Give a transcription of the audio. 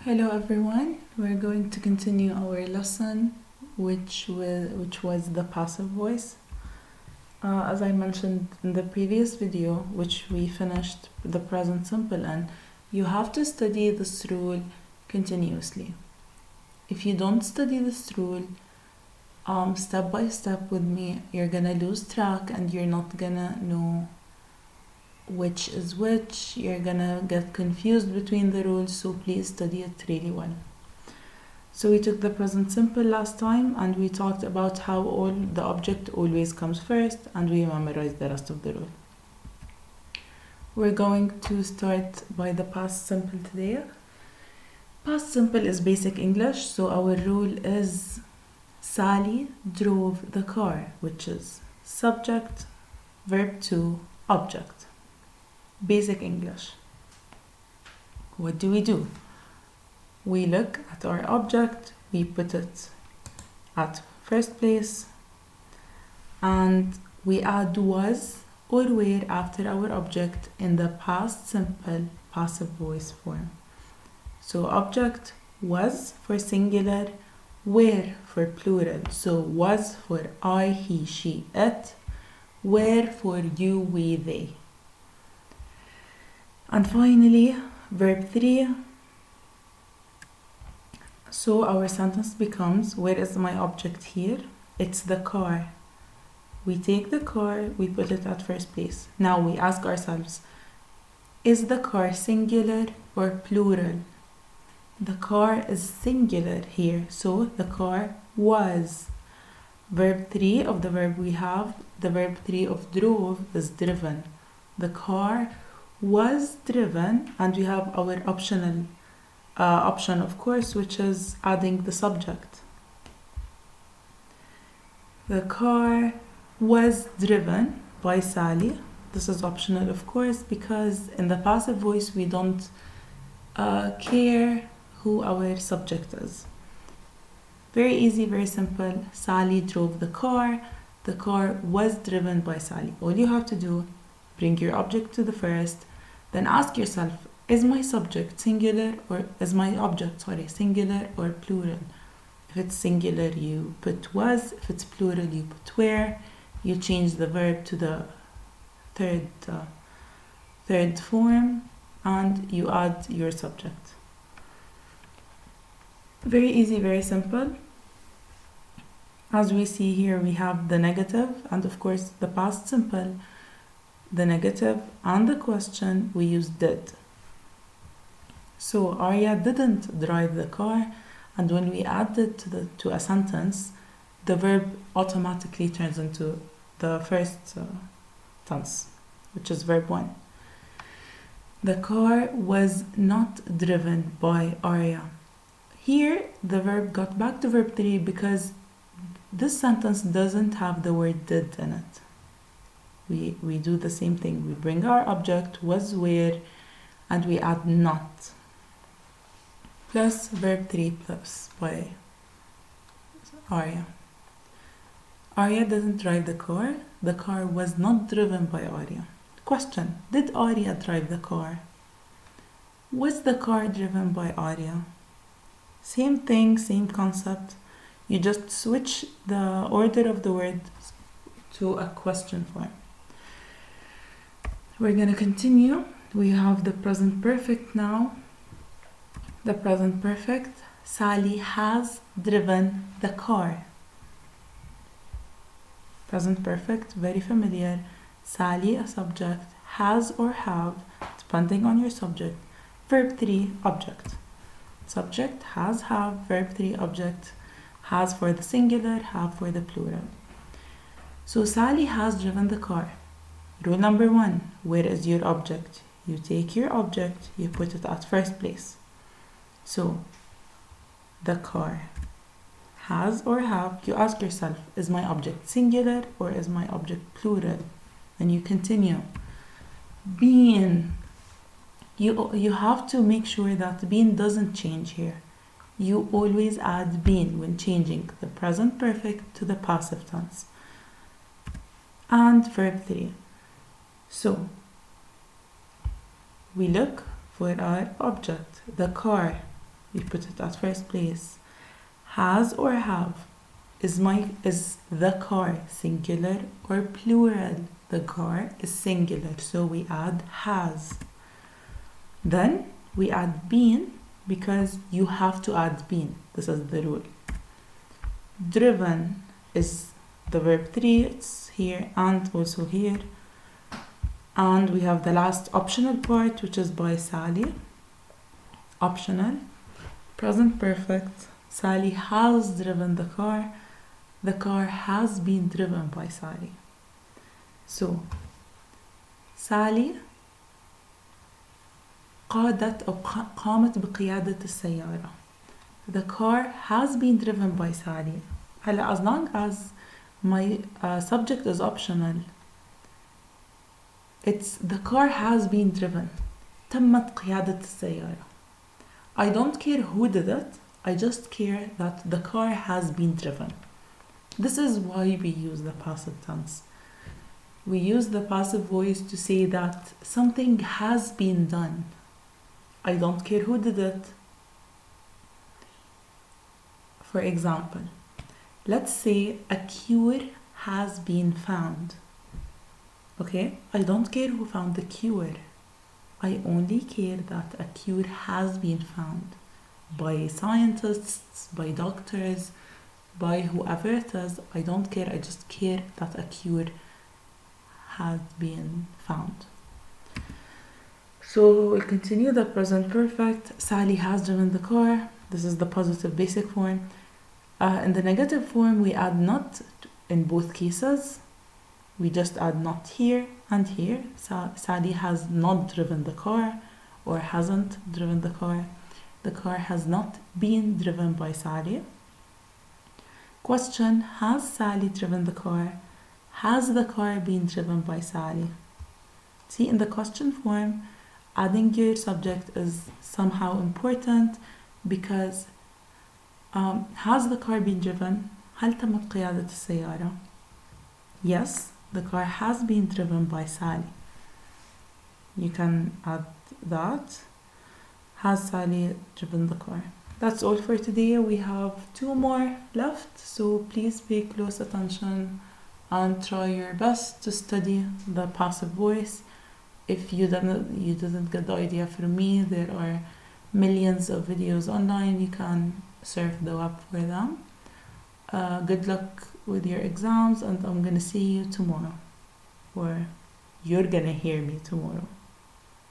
Hello everyone, we're going to continue our lesson which was the passive voice. As I mentioned in the previous video, which we finished the present simple in, you have to study this rule continuously. If you don't study this rule step by step with me, you're gonna lose track and you're not gonna know which is which. You're gonna get confused between the rules, so please study it really well. So we took the present simple last time and we talked about how all the object always comes first, and we memorized the rest of the rule. We're going to start by the past simple today. Past simple is basic English, so our rule is Sally drove the car, which is subject, verb 2, object. Basic English. What do? We look at our object, we put it at first place, and we add was or were after our object in the past simple passive voice form. So object was for singular, were for plural. So was for I, he, she, it, were for you, we, they. And finally, verb 3. So our sentence becomes, where is my object here? It's the car. We take the car, we put it at first place. Now we ask ourselves, is the car singular or plural? The car is singular here, so the car was. Verb 3 of the verb we have, the verb 3 of drove is driven. The car was driven, and we have our option of course, which is adding the subject. The car was driven by Sally. This is optional of course, because in the passive voice we don't care who our subject is. Very easy, very simple. Sally drove the car. The car was driven by Sally. All you have to do, bring your object to the first, then ask yourself, is my subject singular or is my object, singular or plural? If it's singular, you put was. If it's plural, you put were. You change the verb to the third form, and you add your subject. Very easy, very simple. As we see here, we have the negative and of course the past simple. The negative and the question, we use did. So Arya didn't drive the car, and when we add it to a sentence, the verb automatically turns into the first tense, which is verb 1. The car was not driven by Arya. Here the verb got back to verb 3 because this sentence doesn't have the word did in it. We do the same thing. We bring our object, was, were, and we add not. Plus verb 3 plus by Arya. Arya doesn't drive the car. The car was not driven by Arya. Question, did Arya drive the car? Was the car driven by Arya? Same thing, same concept. You just switch the order of the word to a question form. We're going to continue. We have the present perfect now. The present perfect, Sally has driven the car. Present perfect, very familiar. Sally, a subject, has or have, depending on your subject. Verb 3, object. Subject, has, have, verb 3, object. Has for the singular, have for the plural. So Sally has driven the car. Rule number 1, where is your object? You take your object, you put it at first place. So, the car. Has or have, you ask yourself, is my object singular or is my object plural? And you continue. Been. You have to make sure that been doesn't change here. You always add been when changing the present perfect to the passive tense. And verb 3. So, we look for our object, the car. we put it at first place. Has or have. Is the car singular or plural? The car is singular, so we add has. Then we add been because you have to add been. This is the rule. Driven is the verb 3, it's here and also here. And we have the last optional part, which is by Sally. Optional. Present perfect. Sally has driven the car. The car has been driven by Sally. So, Sally قادت أو قامت بقيادة السيارة. The car has been driven by Sally. هلا as long as my subject is optional, it's the car has been driven. تمت قيادة السيارة. I don't care who did it, I just care that the car has been driven. This is why we use the passive tense. We use the passive voice to say that something has been done. I don't care who did it. For example, let's say a cure has been found. Okay? I don't care who found the cure. I only care that a cure has been found by scientists, by doctors, by whoever it is. I don't care. I just care that a cure has been found. So we'll continue the present perfect. Sally has driven the car. This is the positive basic form. In the negative form, we add not in both cases. We just add not here and here. Sally has not driven the car or hasn't driven the car. The car has not been driven by Sally. Question, has Sally driven the car? Has the car been driven by Sally? See, in the question form, adding your subject is somehow important because has the car been driven? هل تمت قيادة السيارة? Yes, the car has been driven by Sally. You can add that. Has Sally driven the car? That's all for today. We have 2 more left, so please pay close attention and try your best to study the passive voice. If you didn't get the idea from me, there are millions of videos online. You can surf the web for them. Good luck with your exams, and I'm gonna see you tomorrow, or you're gonna hear me tomorrow.